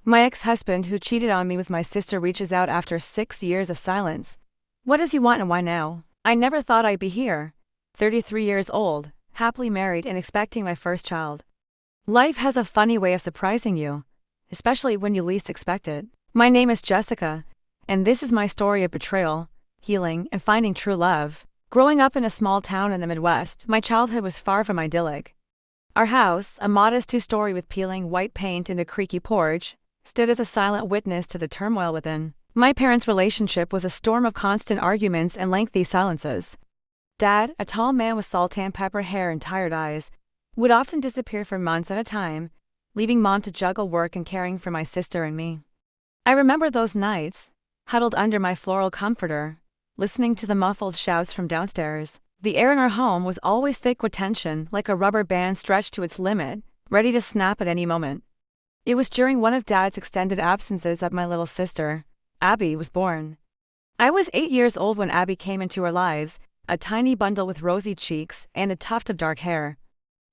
My ex-husband who cheated on me with my sister reaches out after 6 years of silence. What does he want and why now? I never thought I'd be here. 33 years old, happily married and expecting my first child. Life has a funny way of surprising you, especially when you least expect it. My name is Jessica, and this is my story of betrayal, healing, and finding true love. Growing up in a small town in the Midwest, my childhood was far from idyllic. Our house, a modest 2-story with peeling white paint and a creaky porch, stood as a silent witness to the turmoil within. My parents' relationship was a storm of constant arguments and lengthy silences. Dad, a tall man with salt-and-pepper hair and tired eyes, would often disappear for months at a time, leaving Mom to juggle work and caring for my sister and me. I remember those nights, huddled under my floral comforter, listening to the muffled shouts from downstairs. The air in our home was always thick with tension, like a rubber band stretched to its limit, ready to snap at any moment. It was during one of Dad's extended absences that my little sister, Abby, was born. I was 8 years old when Abby came into our lives, a tiny bundle with rosy cheeks and a tuft of dark hair.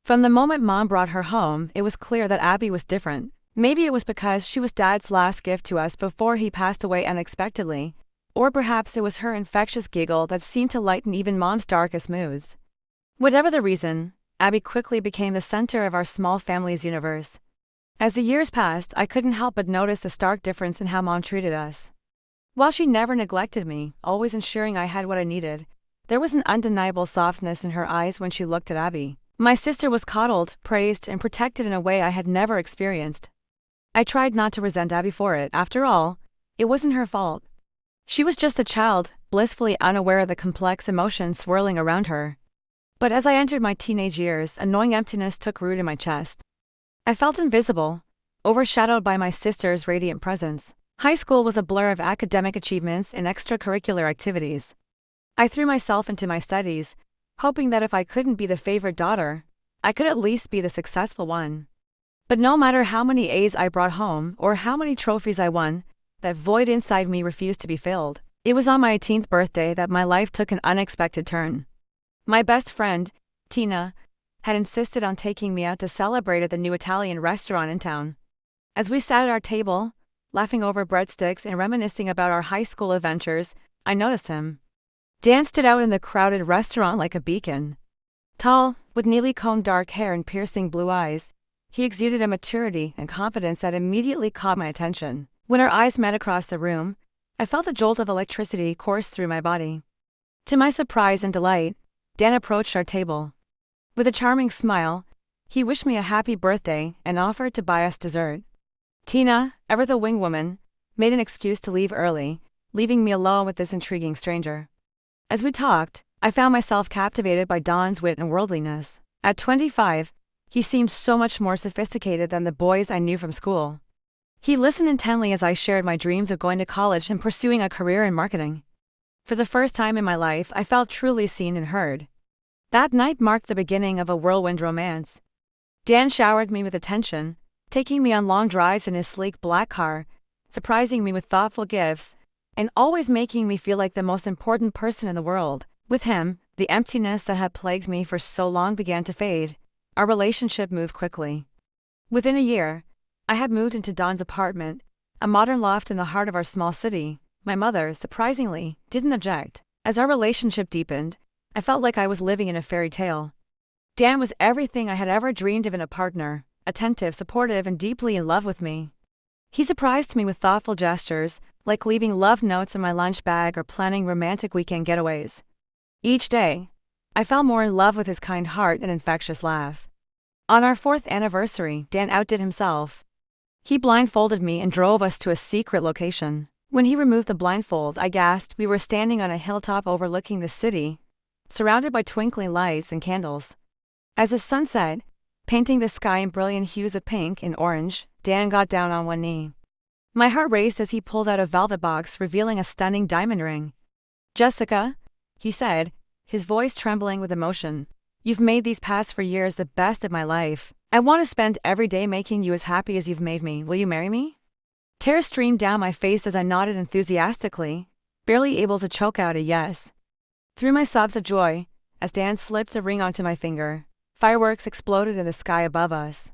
From the moment Mom brought her home, it was clear that Abby was different. Maybe it was because she was Dad's last gift to us before he passed away unexpectedly, or perhaps it was her infectious giggle that seemed to lighten even Mom's darkest moods. Whatever the reason, Abby quickly became the center of our small family's universe. As the years passed, I couldn't help but notice a stark difference in how Mom treated us. While she never neglected me, always ensuring I had what I needed, there was an undeniable softness in her eyes when she looked at Abby. My sister was coddled, praised, and protected in a way I had never experienced. I tried not to resent Abby for it. After all, it wasn't her fault. She was just a child, blissfully unaware of the complex emotions swirling around her. But as I entered my teenage years, a gnawing emptiness took root in my chest. I felt invisible, overshadowed by my sister's radiant presence. High school was a blur of academic achievements and extracurricular activities. I threw myself into my studies, hoping that if I couldn't be the favorite daughter, I could at least be the successful one. But no matter how many A's I brought home or how many trophies I won, that void inside me refused to be filled. It was on my 18th birthday that my life took an unexpected turn. My best friend, Tina, had insisted on taking me out to celebrate at the new Italian restaurant in town. As we sat at our table, laughing over breadsticks and reminiscing about our high school adventures, I noticed him. Dan stood out in the crowded restaurant like a beacon. Tall, with neatly combed dark hair and piercing blue eyes, he exuded a maturity and confidence that immediately caught my attention. When our eyes met across the room, I felt a jolt of electricity course through my body. To my surprise and delight, Dan approached our table. With a charming smile, he wished me a happy birthday and offered to buy us dessert. Tina, ever the wing woman, made an excuse to leave early, leaving me alone with this intriguing stranger. As we talked, I found myself captivated by Don's wit and worldliness. At 25, he seemed so much more sophisticated than the boys I knew from school. He listened intently as I shared my dreams of going to college and pursuing a career in marketing. For the first time in my life, I felt truly seen and heard. That night marked the beginning of a whirlwind romance. Dan showered me with attention, taking me on long drives in his sleek black car, surprising me with thoughtful gifts, and always making me feel like the most important person in the world. With him, the emptiness that had plagued me for so long began to fade. Our relationship moved quickly. Within a year, I had moved into Don's apartment, a modern loft in the heart of our small city. My mother, surprisingly, didn't object. As our relationship deepened, I felt like I was living in a fairy tale. Dan was everything I had ever dreamed of in a partner, attentive, supportive, and deeply in love with me. He surprised me with thoughtful gestures, like leaving love notes in my lunch bag or planning romantic weekend getaways. Each day, I fell more in love with his kind heart and infectious laugh. On our 4th anniversary, Dan outdid himself. He blindfolded me and drove us to a secret location. When he removed the blindfold, I gasped. We were standing on a hilltop overlooking the city, surrounded by twinkling lights and candles. As the sun set, painting the sky in brilliant hues of pink and orange, Dan got down on one knee. My heart raced as he pulled out a velvet box revealing a stunning diamond ring. "Jessica," he said, his voice trembling with emotion, "you've made these past 4 years the best of my life. I want to spend every day making you as happy as you've made me. Will you marry me?" Tears streamed down my face as I nodded enthusiastically, barely able to choke out a yes. Through my sobs of joy, as Dan slipped a ring onto my finger, fireworks exploded in the sky above us.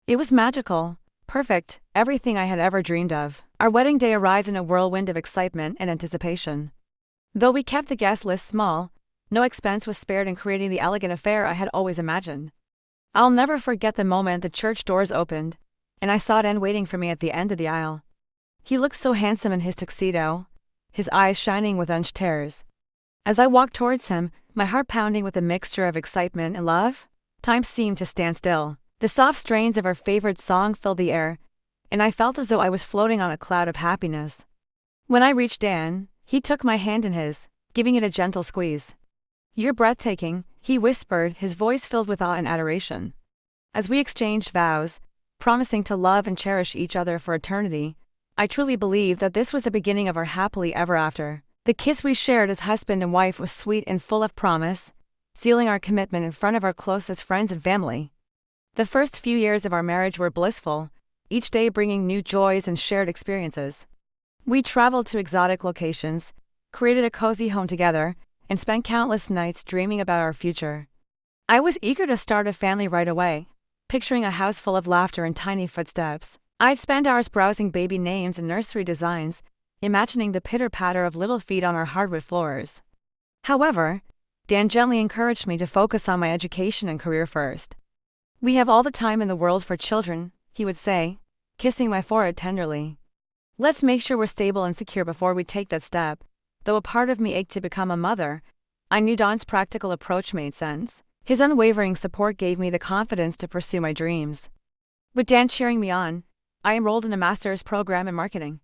It was magical, Perfect, everything I had ever dreamed of. Our wedding day arrived in a whirlwind of excitement and anticipation. Though we kept the guest list small, no expense was spared in creating the elegant affair I had always imagined. I'll never forget the moment the church doors opened, and I saw Dan waiting for me at the end of the aisle. He looked so handsome in his tuxedo, his eyes shining with unshed tears. As I walked towards him, my heart pounding with a mixture of excitement and love, time seemed to stand still. The soft strains of our favorite song filled the air, and I felt as though I was floating on a cloud of happiness. When I reached Dan, he took my hand in his, giving it a gentle squeeze. "You're breathtaking," he whispered, his voice filled with awe and adoration. As we exchanged vows, promising to love and cherish each other for eternity, I truly believed that this was the beginning of our happily ever after. The kiss we shared as husband and wife was sweet and full of promise, sealing our commitment in front of our closest friends and family. The first few years of our marriage were blissful, each day bringing new joys and shared experiences. We traveled to exotic locations, created a cozy home together, and spent countless nights dreaming about our future. I was eager to start a family right away, picturing a house full of laughter and tiny footsteps. I'd spend hours browsing baby names and nursery designs, imagining the pitter-patter of little feet on our hardwood floors. However, Dan gently encouraged me to focus on my education and career first. "We have all the time in the world for children," he would say, kissing my forehead tenderly. "Let's make sure we're stable and secure before we take that step." Though a part of me ached to become a mother, I knew Don's practical approach made sense. His unwavering support gave me the confidence to pursue my dreams. With Dan cheering me on, I enrolled in a master's program in marketing.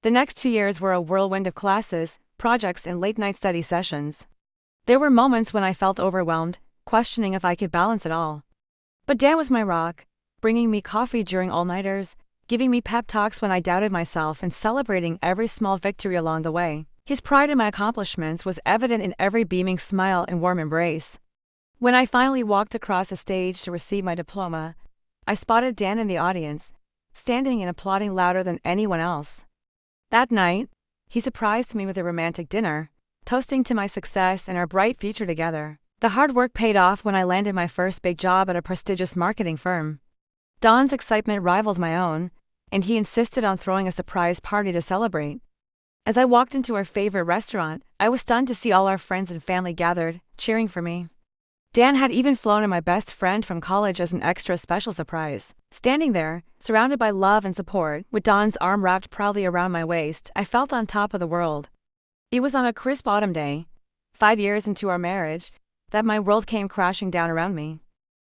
The next 2 years were a whirlwind of classes, projects, and late-night study sessions. There were moments when I felt overwhelmed, questioning if I could balance it all. But Dan was my rock, bringing me coffee during all-nighters, giving me pep talks when I doubted myself, and celebrating every small victory along the way. His pride in my accomplishments was evident in every beaming smile and warm embrace. When I finally walked across the stage to receive my diploma, I spotted Dan in the audience, standing and applauding louder than anyone else. That night, he surprised me with a romantic dinner, toasting to my success and our bright future together. The hard work paid off when I landed my first big job at a prestigious marketing firm. Don's excitement rivaled my own, and he insisted on throwing a surprise party to celebrate. As I walked into our favorite restaurant, I was stunned to see all our friends and family gathered, cheering for me. Dan had even flown in my best friend from college as an extra special surprise. Standing there, surrounded by love and support, with Don's arm wrapped proudly around my waist, I felt on top of the world. It was on a crisp autumn day, 5 years into our marriage, that my world came crashing down around me.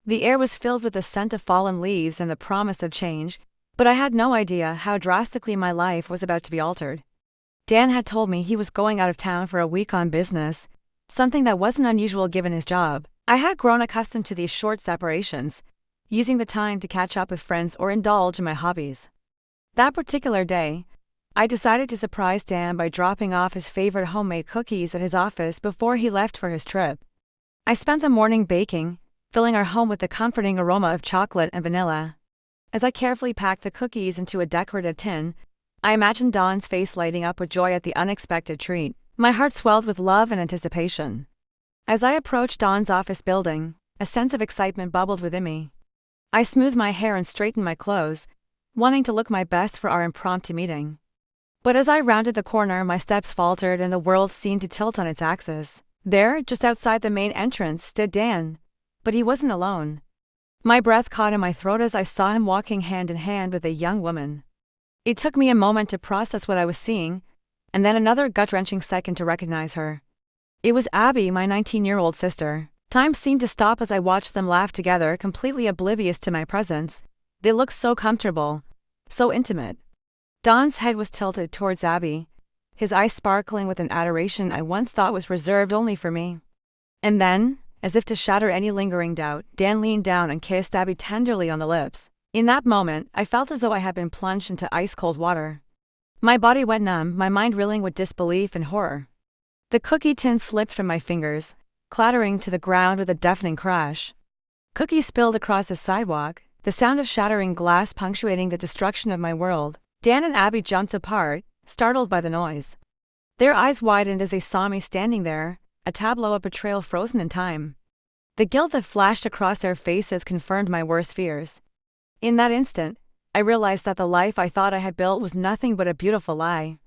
The air was filled with the scent of fallen leaves and the promise of change, but I had no idea how drastically my life was about to be altered. Dan had told me he was going out of town for a week on business, something that wasn't unusual given his job. I had grown accustomed to these short separations, using the time to catch up with friends or indulge in my hobbies. That particular day, I decided to surprise Dan by dropping off his favorite homemade cookies at his office before he left for his trip. I spent the morning baking, filling our home with the comforting aroma of chocolate and vanilla. As I carefully packed the cookies into a decorative tin, I imagined Don's face lighting up with joy at the unexpected treat. My heart swelled with love and anticipation. As I approached Don's office building, a sense of excitement bubbled within me. I smoothed my hair and straightened my clothes, wanting to look my best for our impromptu meeting. But as I rounded the corner, my steps faltered and the world seemed to tilt on its axis. There, just outside the main entrance, stood Dan. But he wasn't alone. My breath caught in my throat as I saw him walking hand in hand with a young woman. It took me a moment to process what I was seeing, and then another gut-wrenching second to recognize her. It was Abby, my 19-year-old sister. Time seemed to stop as I watched them laugh together, completely oblivious to my presence. They looked so comfortable, so intimate. Don's head was tilted towards Abby, his eyes sparkling with an adoration I once thought was reserved only for me. And then, as if to shatter any lingering doubt, Dan leaned down and kissed Abby tenderly on the lips. In that moment, I felt as though I had been plunged into ice-cold water. My body went numb, my mind reeling with disbelief and horror. The cookie tin slipped from my fingers, clattering to the ground with a deafening crash. Cookies spilled across the sidewalk, the sound of shattering glass punctuating the destruction of my world. Dan and Abby jumped apart, startled by the noise. Their eyes widened as they saw me standing there, a tableau of betrayal frozen in time. The guilt that flashed across their faces confirmed my worst fears. In that instant, I realized that the life I thought I had built was nothing but a beautiful lie.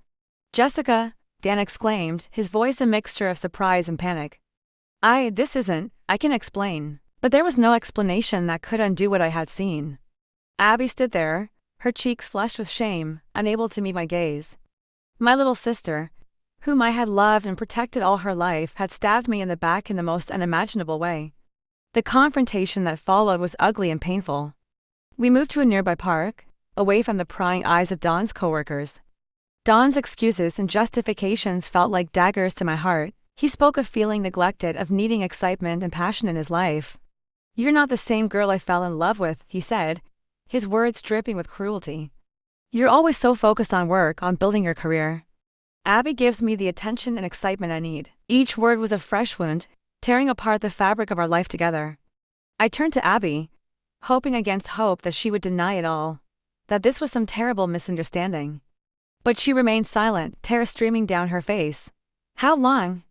"Jessica," Dan exclaimed, his voice a mixture of surprise and panic. I can explain." But there was no explanation that could undo what I had seen. Abby stood there, her cheeks flushed with shame, unable to meet my gaze. My little sister, whom I had loved and protected all her life, had stabbed me in the back in the most unimaginable way. The confrontation that followed was ugly and painful. We moved to a nearby park, away from the prying eyes of Don's coworkers. Don's excuses and justifications felt like daggers to my heart. He spoke of feeling neglected, of needing excitement and passion in his life. "You're not the same girl I fell in love with," he said, his words dripping with cruelty. "You're always so focused on work, on building your career. Abby gives me the attention and excitement I need." Each word was a fresh wound, tearing apart the fabric of our life together. I turned to Abby, hoping against hope that she would deny it all, that this was some terrible misunderstanding. But she remained silent, tears streaming down her face. "How long?"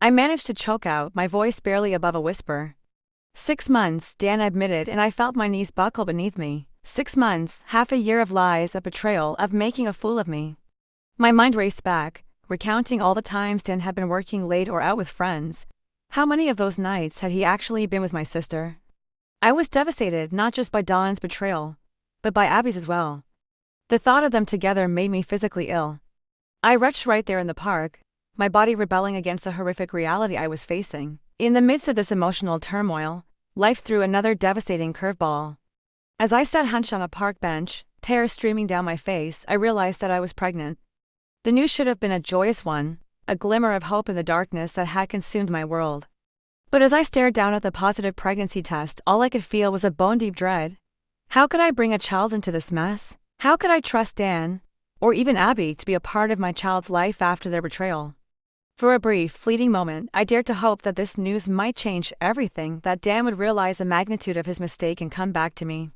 I managed to choke out, my voice barely above a whisper. 6 months, Dan admitted, and I felt my knees buckle beneath me. 6 months, half a year of lies, of betrayal, of making a fool of me. My mind raced back, recounting all the times Dan had been working late or out with friends. How many of those nights had he actually been with my sister? I was devastated not just by Don's betrayal, but by Abby's as well. The thought of them together made me physically ill. I retched right there in the park, my body rebelling against the horrific reality I was facing. In the midst of this emotional turmoil, life threw another devastating curveball. As I sat hunched on a park bench, tears streaming down my face, I realized that I was pregnant. The news should have been a joyous one, a glimmer of hope in the darkness that had consumed my world. But as I stared down at the positive pregnancy test, all I could feel was a bone-deep dread. How could I bring a child into this mess? How could I trust Dan, or even Abby, to be a part of my child's life after their betrayal? For a brief, fleeting moment, I dared to hope that this news might change everything, that Dan would realize the magnitude of his mistake and come back to me.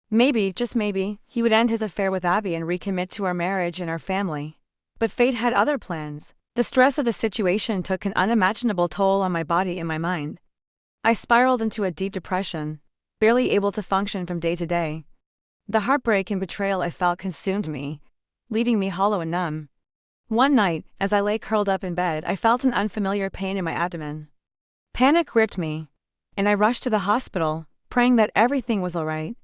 Maybe, just maybe, he would end his affair with Abby and recommit to our marriage and our family. But fate had other plans. The stress of the situation took an unimaginable toll on my body and my mind. I spiraled into a deep depression, barely able to function from day to day. The heartbreak and betrayal I felt consumed me, leaving me hollow and numb. One night, as I lay curled up in bed, I felt an unfamiliar pain in my abdomen. Panic gripped me, and I rushed to the hospital, praying that everything was all right.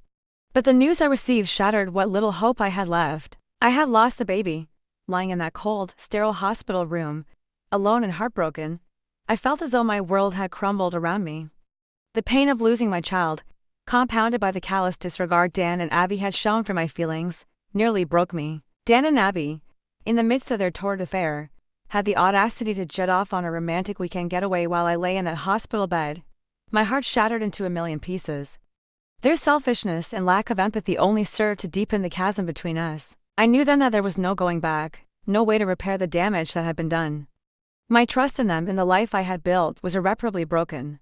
But the news I received shattered what little hope I had left. I had lost the baby. Lying in that cold, sterile hospital room, alone and heartbroken, I felt as though my world had crumbled around me. The pain of losing my child, compounded by the callous disregard Dan and Abby had shown for my feelings, nearly broke me. Dan and Abby, in the midst of their torrid affair, had the audacity to jet off on a romantic weekend getaway while I lay in that hospital bed, my heart shattered into a million pieces. Their selfishness and lack of empathy only served to deepen the chasm between us. I knew then that there was no going back, no way to repair the damage that had been done. My trust in them and the life I had built was irreparably broken.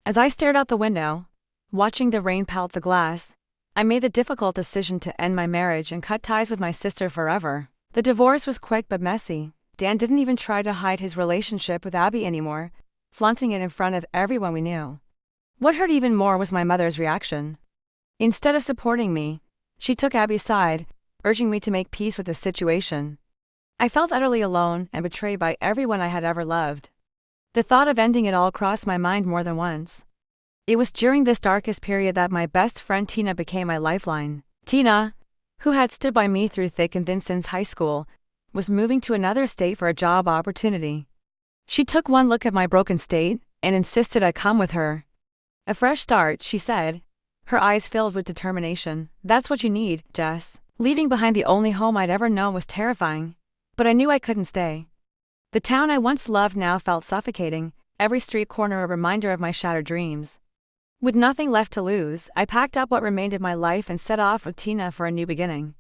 As I stared out the window, watching the rain pelt the glass, I made the difficult decision to end my marriage and cut ties with my sister forever. The divorce was quick but messy. Dan didn't even try to hide his relationship with Abby anymore, flaunting it in front of everyone we knew. What hurt even more was my mother's reaction. Instead of supporting me, she took Abby's side, urging me to make peace with the situation. I felt utterly alone and betrayed by everyone I had ever loved. The thought of ending it all crossed my mind more than once. It was during this darkest period that my best friend Tina became my lifeline. Tina, who had stood by me through thick and thin since high school, was moving to another state for a job opportunity. She took one look at my broken state and insisted I come with her. "A fresh start," she said, her eyes filled with determination. "That's what you need, Jess." Leaving behind the only home I'd ever known was terrifying, but I knew I couldn't stay. The town I once loved now felt suffocating, every street corner a reminder of my shattered dreams. With nothing left to lose, I packed up what remained of my life and set off with Tina for a new beginning.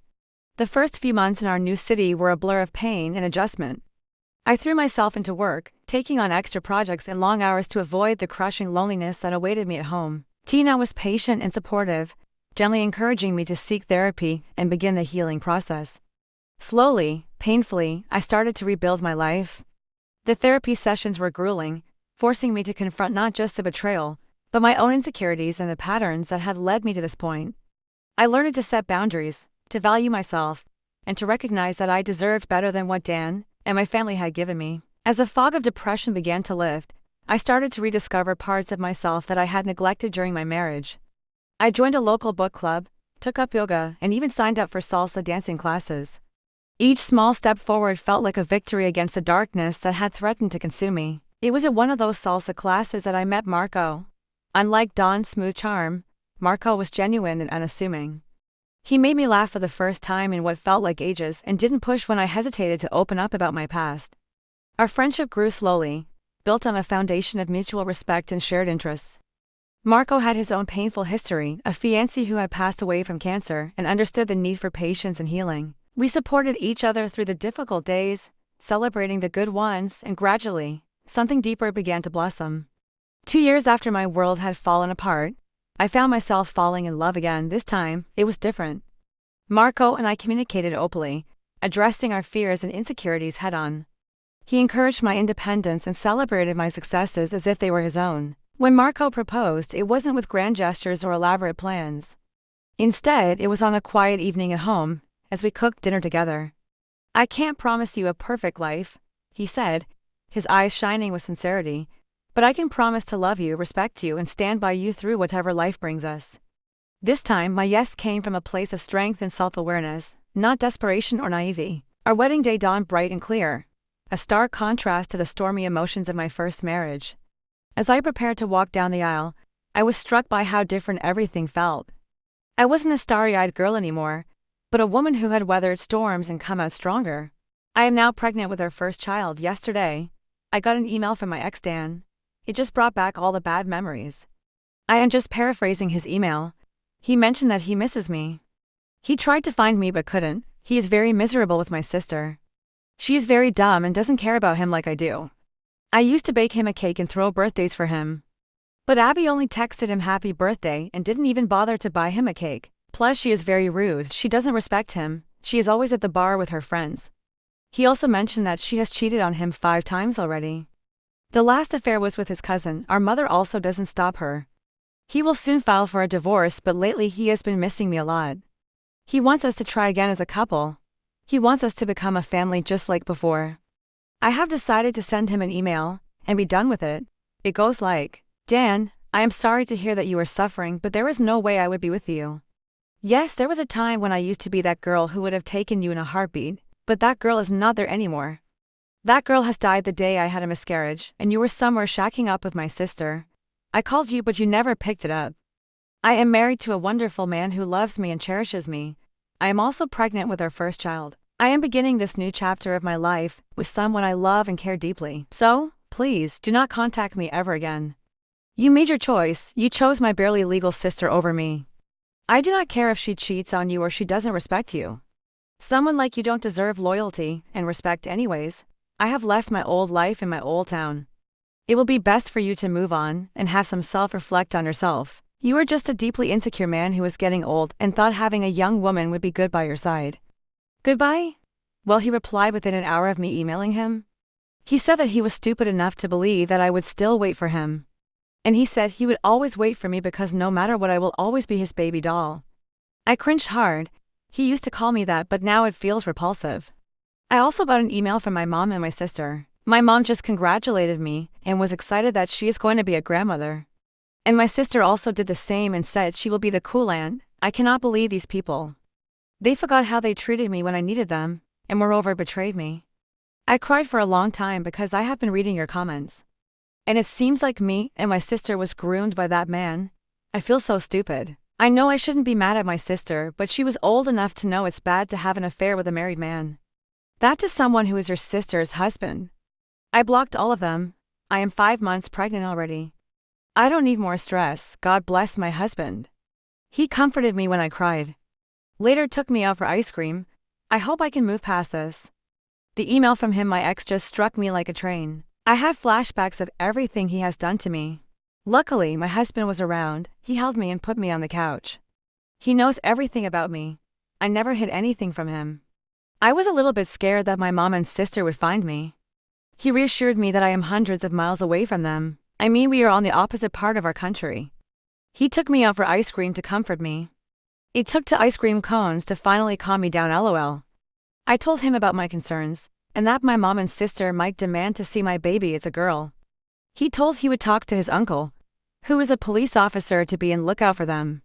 The first few months in our new city were a blur of pain and adjustment. I threw myself into work, taking on extra projects and long hours to avoid the crushing loneliness that awaited me at home. Tina was patient and supportive, gently encouraging me to seek therapy and begin the healing process. Slowly, painfully, I started to rebuild my life. The therapy sessions were grueling, forcing me to confront not just the betrayal, but my own insecurities and the patterns that had led me to this point. I learned to set boundaries, to value myself, and to recognize that I deserved better than what Dan and my family had given me. As the fog of depression began to lift, I started to rediscover parts of myself that I had neglected during my marriage. I joined a local book club, took up yoga, and even signed up for salsa dancing classes. Each small step forward felt like a victory against the darkness that had threatened to consume me. It was at one of those salsa classes that I met Marco. Unlike Don's smooth charm, Marco was genuine and unassuming. He made me laugh for the first time in what felt like ages and didn't push when I hesitated to open up about my past. Our friendship grew slowly, built on a foundation of mutual respect and shared interests. Marco had his own painful history, a fiancé who had passed away from cancer and understood the need for patience and healing. We supported each other through the difficult days, celebrating the good ones, and gradually, something deeper began to blossom. 2 years after my world had fallen apart, I found myself falling in love again. This time, it was different. Marco and I communicated openly, addressing our fears and insecurities head-on. He encouraged my independence and celebrated my successes as if they were his own. When Marco proposed, it wasn't with grand gestures or elaborate plans. Instead, it was on a quiet evening at home, as we cooked dinner together. "I can't promise you a perfect life," he said, his eyes shining with sincerity, "but I can promise to love you, respect you, and stand by you through whatever life brings us." This time, my yes came from a place of strength and self-awareness, not desperation or naivety. Our wedding day dawned bright and clear, a stark contrast to the stormy emotions of my first marriage. As I prepared to walk down the aisle, I was struck by how different everything felt. I wasn't a starry-eyed girl anymore, but a woman who had weathered storms and come out stronger. I am now pregnant with our first child. Yesterday, I got an email from my ex Dan. It just brought back all the bad memories. I am just paraphrasing his email. He mentioned that he misses me. He tried to find me but couldn't. He is very miserable with my sister. She is very dumb and doesn't care about him like I do. I used to bake him a cake and throw birthdays for him. But Abby only texted him happy birthday and didn't even bother to buy him a cake. Plus, she is very rude. She doesn't respect him. She is always at the bar with her friends. He also mentioned that she has cheated on him 5 times already. The last affair was with his cousin. Our mother also doesn't stop her. He will soon file for a divorce, but lately he has been missing me a lot. He wants us to try again as a couple. He wants us to become a family just like before. I have decided to send him an email and be done with it. It goes like, "Dan, I am sorry to hear that you are suffering, but there is no way I would be with you. Yes, there was a time when I used to be that girl who would have taken you in a heartbeat, but that girl is not there anymore. That girl has died the day I had a miscarriage, and you were somewhere shacking up with my sister. I called you, but you never picked it up. I am married to a wonderful man who loves me and cherishes me. I am also pregnant with our first child. I am beginning this new chapter of my life with someone I love and care deeply. So, please, do not contact me ever again. You made your choice. You chose my barely legal sister over me. I do not care if she cheats on you or she doesn't respect you. Someone like you don't deserve loyalty and respect anyways. I have left my old life in my old town. It will be best for you to move on and have some self-reflect on yourself. You are just a deeply insecure man who is getting old and thought having a young woman would be good by your side. Goodbye?" Well, he replied within an hour of me emailing him. He said that he was stupid enough to believe that I would still wait for him. And he said he would always wait for me because no matter what I will always be his baby doll. I cringed hard. He used to call me that, but now it feels repulsive. I also got an email from my mom and my sister. My mom just congratulated me and was excited that she is going to be a grandmother. And my sister also did the same and said she will be the cool aunt. I cannot believe these people. They forgot how they treated me when I needed them, and moreover betrayed me. I cried for a long time because I have been reading your comments. And it seems like me and my sister was groomed by that man. I feel so stupid. I know I shouldn't be mad at my sister, but she was old enough to know it's bad to have an affair with a married man. That to someone who is your sister's husband. I blocked all of them. I am 5 months pregnant already. I don't need more stress. God bless my husband. He comforted me when I cried. Later took me out for ice cream. I hope I can move past this. The email from him, my ex, just struck me like a train. I had flashbacks of everything he has done to me. Luckily, my husband was around. He held me and put me on the couch. He knows everything about me. I never hid anything from him. I was a little bit scared that my mom and sister would find me. He reassured me that I am hundreds of miles away from them. I mean, we are on the opposite part of our country. He took me out for ice cream to comfort me. It took to ice cream cones to finally calm me down, lol. I told him about my concerns, and that my mom and sister might demand to see my baby as a girl. He told he would talk to his uncle, who is a police officer, to be on lookout for them.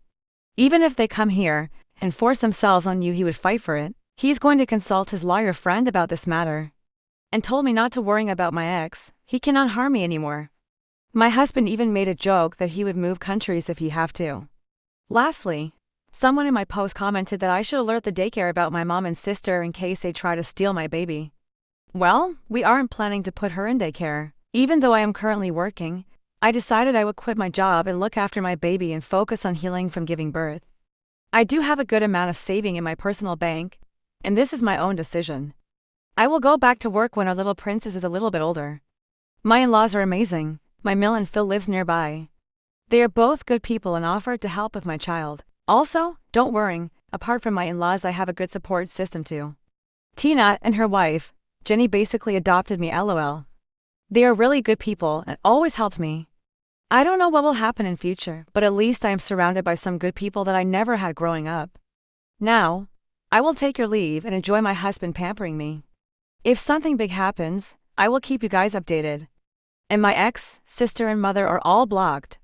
Even if they come here and force themselves on you, he would fight for it. He's going to consult his lawyer friend about this matter. And told me not to worry about my ex, he cannot harm me anymore. My husband even made a joke that he would move countries if he have to. Lastly, someone in my post commented that I should alert the daycare about my mom and sister in case they try to steal my baby. Well, we aren't planning to put her in daycare. Even though I am currently working, I decided I would quit my job and look after my baby and focus on healing from giving birth. I do have a good amount of saving in my personal bank, and this is my own decision. I will go back to work when our little princess is a little bit older. My in-laws are amazing. My Mill and Phil lives nearby. They are both good people and offered to help with my child. Also, don't worry, apart from my in-laws I have a good support system too. Tina and her wife, Jenny, basically adopted me, lol. They are really good people and always helped me. I don't know what will happen in future, but at least I am surrounded by some good people that I never had growing up. Now, I will take your leave and enjoy my husband pampering me. If something big happens, I will keep you guys updated. And my ex, sister and mother are all blocked.